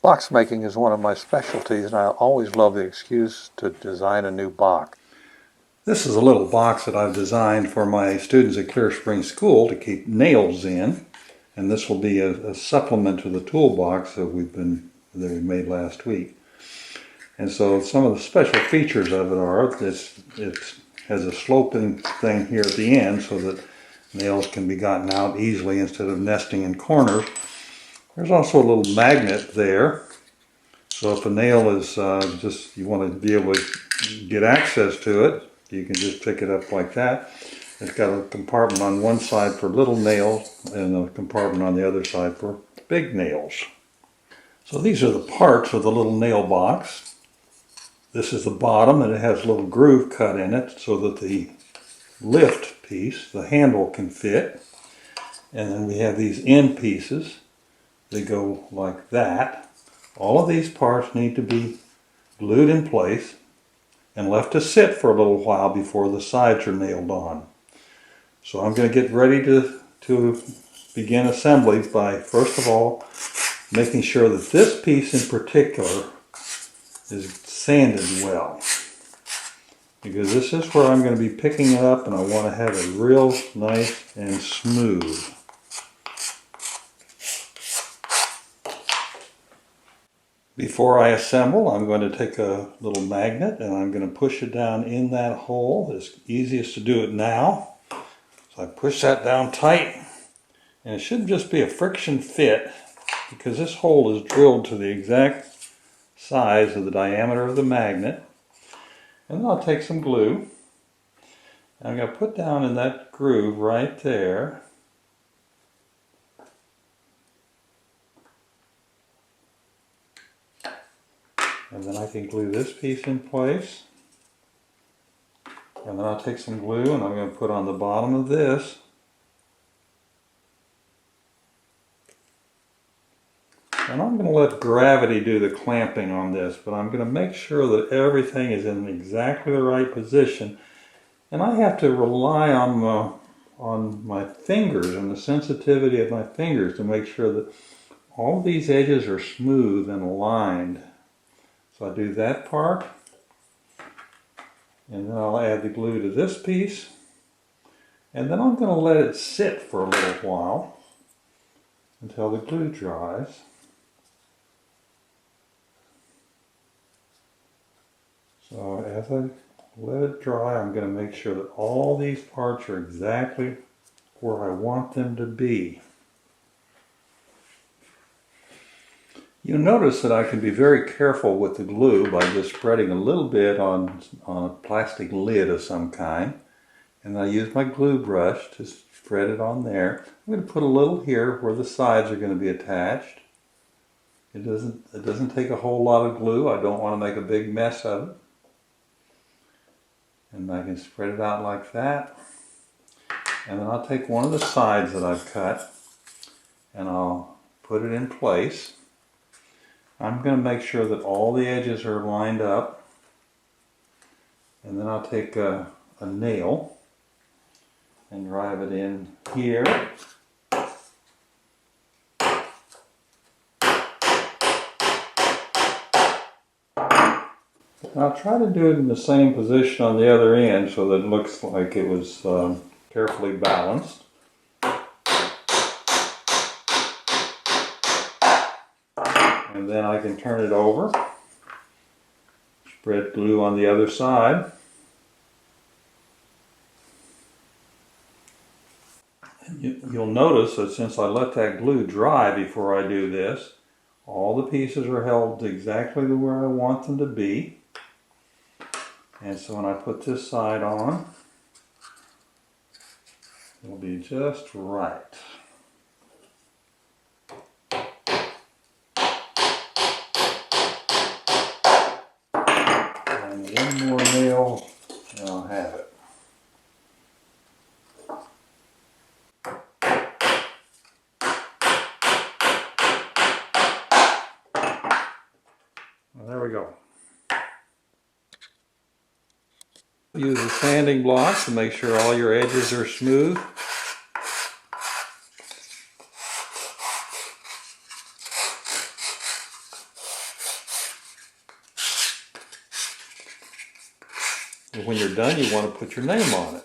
Box making is one of my specialties, and I always love the excuse to design a new box. This is a little box that I've designed for my students at Clear Spring School to keep nails in. And this will be a supplement to the toolbox that we made last week. And so some of the special features of it are it has a sloping thing here at the end so that nails can be gotten out easily instead of nesting in corners. There's also a little magnet there. So if a nail is you want to be able to get access to it, you can just pick it up like that. It's got a compartment on one side for little nails and a compartment on the other side for big nails. So these are the parts of the little nail box. This is the bottom, and it has a little groove cut in it so that the lift piece, the handle, can fit. And then we have these end pieces. They go like that. All of these parts need to be glued in place and left to sit for a little while before the sides are nailed on. So I'm going to get ready to begin assembly by, first of all, making sure that this piece in particular is sanded well. Because this is where I'm going to be picking it up, and I want to have it real nice and smooth. Before I assemble, I'm going to take a little magnet and I'm going to push it down in that hole. It's easiest to do it now. So I push that down tight, and it should just be a friction fit because this hole is drilled to the exact size of the diameter of the magnet. And then I'll take some glue. I'm going to put down in that groove right there. And then I can glue this piece in place. And then I'll take some glue and I'm going to put on the bottom of this. And I'm going to let gravity do the clamping on this, but I'm going to make sure that everything is in exactly the right position. And I have to rely on my fingers and the sensitivity of my fingers to make sure that all of these edges are smooth and aligned. So I do that part, and then I'll add the glue to this piece, and then I'm going to let it sit for a little while until the glue dries. So as I let it dry, I'm going to make sure that all these parts are exactly where I want them to be. You'll notice that I can be very careful with the glue by just spreading a little bit on a plastic lid of some kind. And I use my glue brush to spread it on there. I'm going to put a little here where the sides are going to be attached. It doesn't take a whole lot of glue. I don't want to make a big mess of it. And I can spread it out like that. And then I'll take one of the sides that I've cut and I'll put it in place. I'm going to make sure that all the edges are lined up, and then I'll take a nail and drive it in here. And I'll try to do it in the same position on the other end so that it looks like it was carefully balanced. And then I can turn it over, spread glue on the other side. You'll notice that since I let that glue dry before I do this, all the pieces are held exactly where I want them to be. And so when I put this side on, it'll be just right. And one more nail and I'll have it. Well, there we go. Use a sanding block to make sure all your edges are smooth. And when you're done, you want to put your name on it.